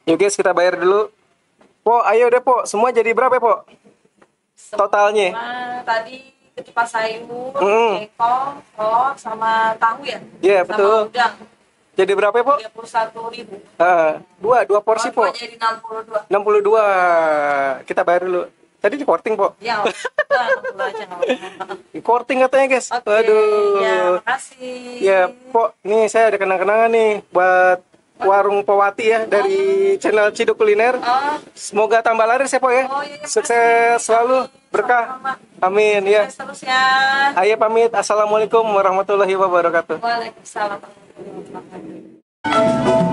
Yuk guys, kita bayar dulu. Po, ayo deh po. Semua jadi berapa po? Totalnya? Semua tadi ketupat sayur, Hmm. jengkol, telur, sama tahu ya? Iya, Sama betul. udang. Jadi berapa po? 31.000. Dua porsi Kalau po. dua jadi 62. 62. Kita bayar dulu. Tadi di korting po. Ya, udah 60 aja nggak apa-apa. Di korting katanya guys. Oke, ya Waduh. makasih. Ya po, nih saya ada kenang-kenangan nih buat warung Powati ya dari channel Ciduk Kuliner. Oh, Semoga tambah laris ya po ya. oh iya, Sukses makasih. selalu, Amin. berkah. Sama-sama. Amin ya. Sukses terus ya. Ayo pamit. Assalamualaikum warahmatullahi wabarakatuh. Waalaikumsalam warahmatullahi wabarakatuh.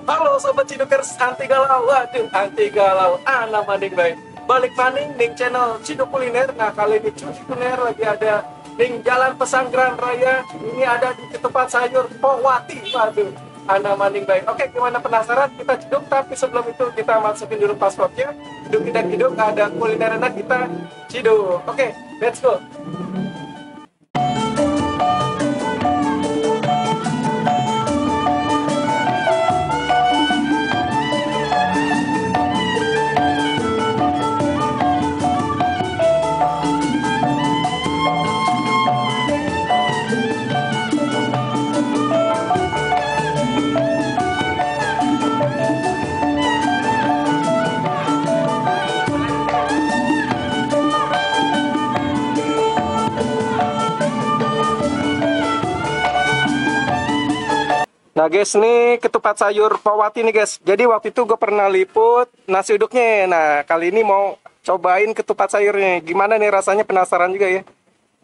Halo sobat Cidukers, anti galau. Waduh, anti galau. Ana maning baik. Balik maning ning channel Ciduk Kuliner. Nah, kali ini Ciduk Kuliner lagi ada ning Jalan Pesanggerahan Raya. Ini ada di ketupat sayur Powati. Waduh, Ana maning baik. Oke, gimana penasaran? Kita ciduk, tapi sebelum itu kita masukin dulu passwordnya. Ciduk kita ciduk, ada kuliner enak kita ciduk. Oke, let's go. Nah guys, ini ketupat sayur Powati nih guys. Jadi waktu itu gue pernah liput nasi uduknya. Nah kali ini mau cobain ketupat sayurnya. Gimana nih rasanya, penasaran juga ya.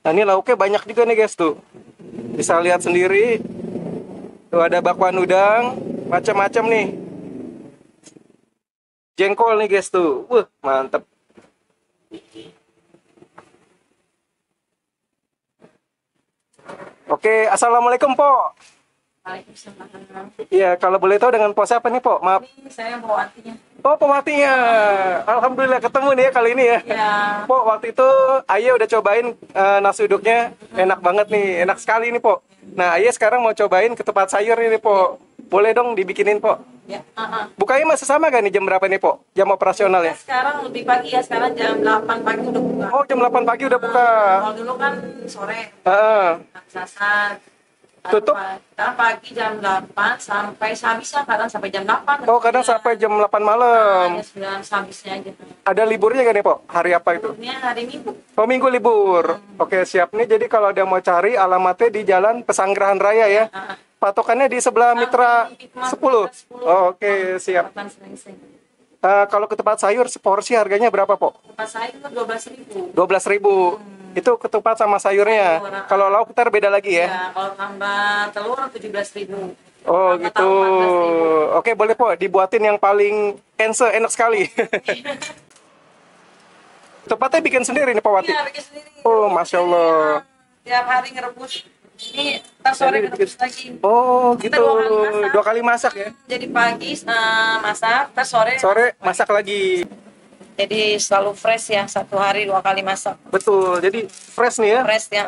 Nah ini lauknya banyak juga nih guys tuh. Bisa lihat sendiri. Tuh ada bakwan udang, macam-macam nih. Jengkol nih guys tuh. Mantep. Oke, assalamualaikum po. Waalaikumsalam. Iya, kalau boleh tahu dengan po siapa nih po? Maaf. Ini saya bawa artinya. Oh, Powatinya. Alhamdulillah ketemu nih ya kali ini ya. Ya. Po, waktu itu Ayah udah cobain nasi uduknya, enak banget nih, enak sekali nih Po. Nah, Ayah sekarang mau cobain ketupat sayur ini Po. Boleh dong dibikinin Po. Ya. Bukanya masih sama gak nih, jam berapa nih Po? Jam operasional ya? Sekarang lebih pagi ya, sekarang jam 8 pagi udah buka. Oh, jam 8 pagi udah buka. Kalau dulu kan sore, Heeh. sasan. Tutup? Sekarang pagi jam 8 sampai sehabisnya, kadang sampai jam 8. Oh, kadang sampai jam 8 malam. Ya, 9 sehabisnya aja. Ada liburnya gak nih Po? Hari apa itu? Ini hari Minggu. Oh, Minggu libur. Oke, siap nih. Jadi kalau ada mau cari, alamatnya di Jalan Pesanggerahan Raya ya. Patokannya di sebelah Mitra 10. Oh, oke, siap. Kalau ketupat sayur seporsi harganya berapa, Po? Tempat saya itu 12.000. 12.000. Itu ketupat sama sayurnya. Kalau lauk ntar beda lagi ya? Ya, kalau tambah telur 17.000. Oh, Tambah gitu. tahu 14.000. Oke, boleh, Po. Dibuatin yang paling enak sekali. Ketupatnya bikin sendiri nih, Pak Wati? Iya, bikin sendiri. Oh, Masya Allah. Tiap hari ngerebus. Ini ntar sore ngerebus lagi. Oh, Kita gitu. 2 kali masak. 2 kali masak ya? Jadi pagi masak, ntar sore. Sore masak lagi. Jadi selalu fresh ya, 1 hari 2 kali masak. Betul. Jadi fresh nih ya? Fresh ya.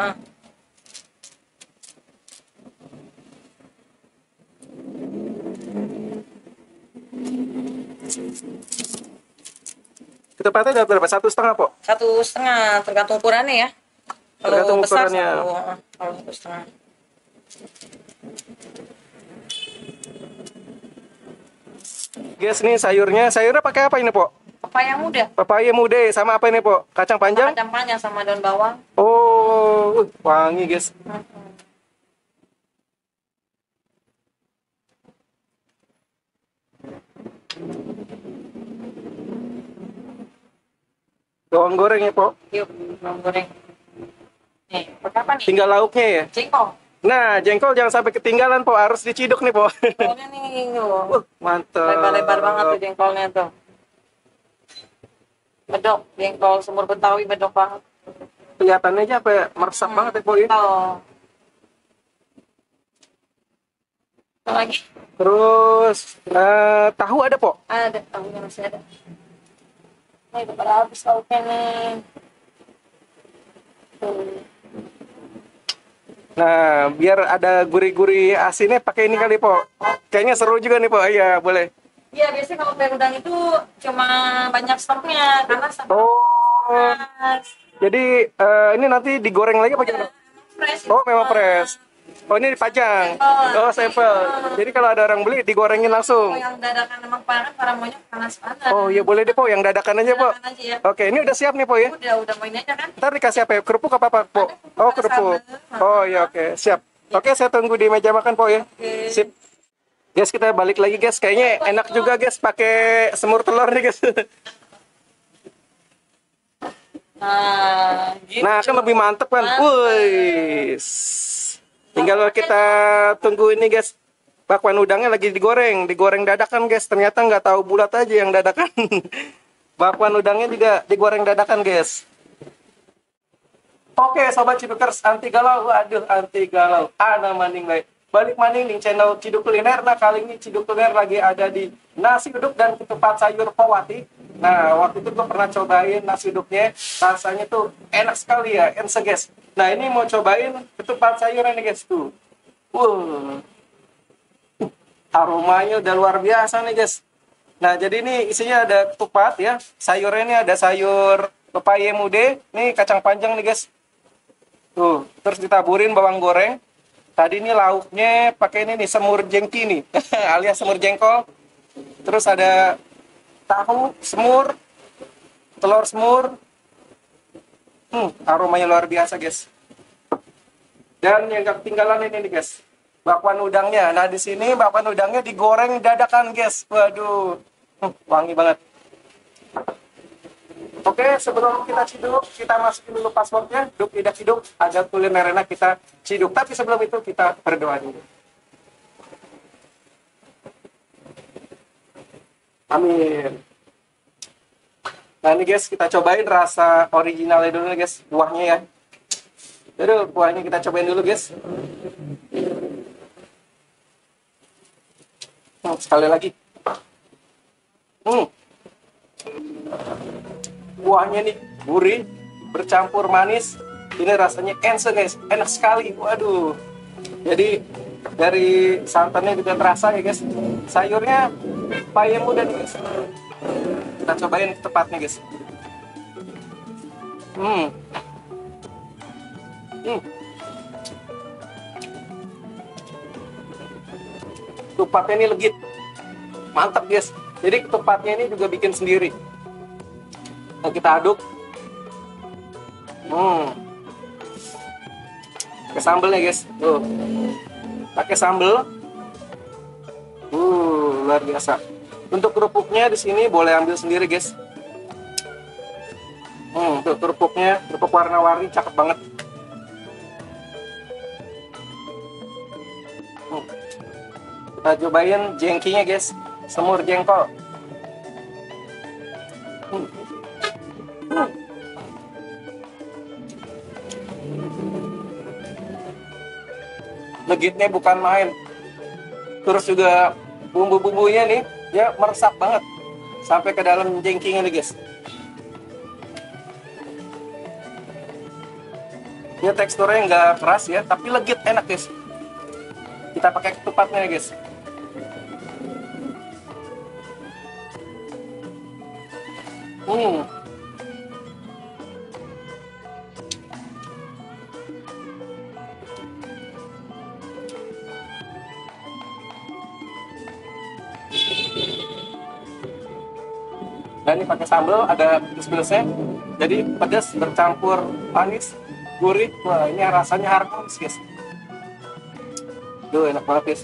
Ketupatnya ada berapa? 1,5, Po? 1,5, tergantung ukurannya ya. Kalau Tergantung besar ukurannya. kalau 1,5. Guys, nih sayurnya. Sayurnya pakai apa ini, Po? Pepaya muda. Pepaya muda sama apa ini, Po? Kacang panjang? Kacang panjang sama daun bawang. Oh, wangi, guys. Bawang goreng ya, Po? Yuk, bawang goreng. Nih, pakai apa nih? Tinggal lauknya ya? Jengkol. Nah, jengkol jangan sampai ketinggalan, Po. Harus diciduk nih, Po. Jengkolnya nih, loh. Mantap. Lebar-lebar banget tuh jengkolnya tuh. Bedok, jengkol sumur Betawi bedok banget. Kelihatannya aja apa ya? Meresap banget ya, Po. Ya? Oh. Apa lagi? Terus tahu ada po? Ada, tahunya masih ada. Nih, udah pada habis lauknya nih. Tuh. Nah, biar ada gurih-gurih asinnya pakai ini kali po. Kayaknya seru juga nih po. Iya, boleh. Iya, biasanya kalau kue udang itu cuma banyak stoknya karena sama Oh, panas. jadi ini nanti digoreng lagi apa gimana? Fresh. Oh, memang fresh. Oh, ini dipajang. Oh, sampel. Jadi kalau ada orang beli digorengin langsung. Kalau yang dadakan emang para maunya panas-panas. Oh, ya boleh deh po, yang dadakan aja po. Dadakan aja ya. Oke, ini udah siap nih po ya. Udah main aja kan. Ntar dikasih apa ya? Kerupuk apa po? Ada kerupuk, Oh, ada kerupuk. sambal. Oh, ya oke, siap. Oke, saya tunggu di meja makan po ya. Oke. Sip. Guys, kita balik lagi guys. Kayaknya enak juga guys pakai semur telur nih guys. Nah, gitu. Nah, kan lebih mantep kan. Wih. Tinggal kita tunggu ini guys. Bakwan udangnya lagi digoreng dadakan guys. Ternyata nggak tahu bulat aja yang dadakan. Bakwan udangnya juga digoreng dadakan guys. Oke, sobat Cidukers, anti galau. Waduh, anti galau. Ana maning baik. Balik maning di channel Ciduk Kuliner. Nah, kali ini Ciduk Kuliner lagi ada di nasi uduk dan ketupat sayur Powati. Nah, waktu itu gue pernah cobain nasi uduknya. Rasanya tuh enak sekali ya, ense guys. Nah, ini mau cobain ketupat sayuran nih guys tuh. Aromanya udah luar biasa nih guys. Nah, jadi ini isinya ada ketupat ya. Sayurnya ini ada sayur pepaya mude, nih kacang panjang nih guys. Tuh, terus ditaburin bawang goreng. Tadi ini lauknya pakai ini nih semur jengki nih, alias semur jengkol. Terus ada tahu semur, telur semur. Aromanya luar biasa guys. Dan yang gak ketinggalan ini nih guys, bakwan udangnya. Nah, di sini bakwan udangnya digoreng dadakan guys. Waduh, wangi banget. Oke, sebelum kita ciduk, kita masukin dulu passwordnya. Duk tidak ciduk, agar kuliner enak kita ciduk. Tapi sebelum itu kita berdoa dulu. Amin. Nah ini guys, kita cobain rasa originalnya dulu nih guys, buahnya ya. Aduh, buahnya kita cobain dulu guys. Sekali lagi. Buahnya nih gurih, bercampur manis. Ini rasanya ense guys, enak sekali. Waduh. Jadi dari santannya juga terasa ya guys. Sayurnya paya muda nih guys. Kita cobain tepatnya guys. Ketupatnya ini legit, mantap guys. Jadi ketupatnya ini juga bikin sendiri. Nah, kita aduk. Pakai sambelnya guys. Tuh. Pakai sambel. Luar biasa. Untuk kerupuknya di sini boleh ambil sendiri guys. Tuh kerupuknya, kerupuk warna-warni cakep banget. Kita cobain jengkinya guys, semur jengkol. Legitnya bukan main. Terus juga bumbu-bumbunya nih, ya meresap banget sampai ke dalam jengkinya nih guys. Ini teksturnya nggak keras ya, tapi legit enak guys. Kita pakai ketupatnya nih guys. Dan ini pakai sambal, ada pedes-pedesnya. Jadi pedas bercampur manis, gurih. Wah, ini rasanya harmonis guys. Duh, enak banget guys.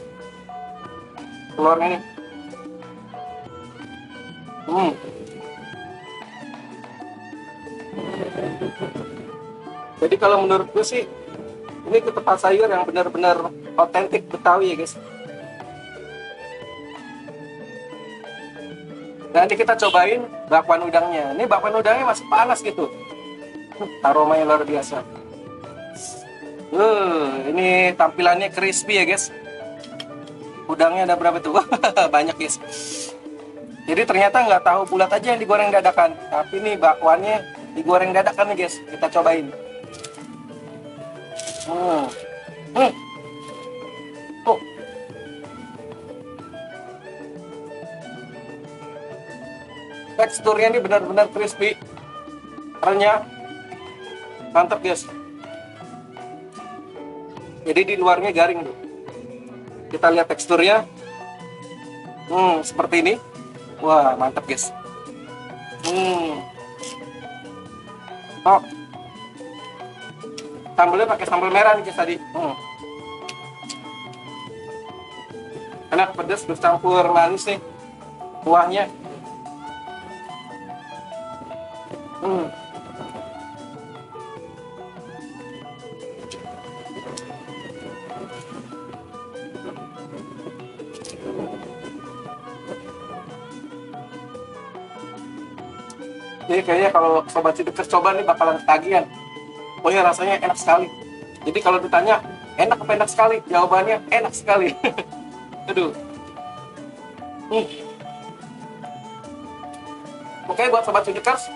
Telurnya nih. Jadi kalau menurut gue sih, ini ketupat sayur yang benar-benar otentik Betawi ya guys. Nanti kita cobain bakwan udangnya. Ini bakwan udangnya masih panas gitu. Aromanya luar biasa. Ini tampilannya crispy ya guys. Udangnya ada berapa tuh? Banyak guys. Jadi ternyata nggak tahu bulat aja yang digoreng dadakan, tapi nih bakwannya digoreng dadakan nih guys. Kita cobain. Hmm. Hmm. Tuh. Teksturnya ini benar-benar crispy, renyah, mantap guys. Jadi di luarnya garing tuh. Kita lihat teksturnya, seperti ini. Wah, mantap guys. Oh, sambelnya pakai sambal merah nih guys tadi. Enak, pedas bercampur manis nih kuahnya. Jadi kayaknya kalau sobat Cidekers coba nih bakalan ketagihan. Pokoknya rasanya enak sekali. Jadi kalau ditanya enak apa enak sekali, jawabannya enak sekali. Aduh. Oke, buat sobat Cidekers,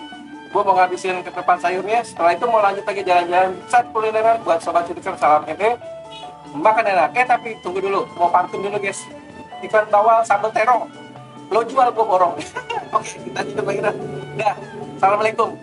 gue mau ngabisin ketepan sayurnya. Setelah itu mau lanjut lagi jalan-jalan saat kulineran. Buat sobat Cidekers, salam ente. Makan enak. Tapi tunggu dulu, mau pantun dulu guys. Ikan bawal sambal terong, lo jual gue borong. Oke, kita lanjut lagi dah. Assalamualaikum.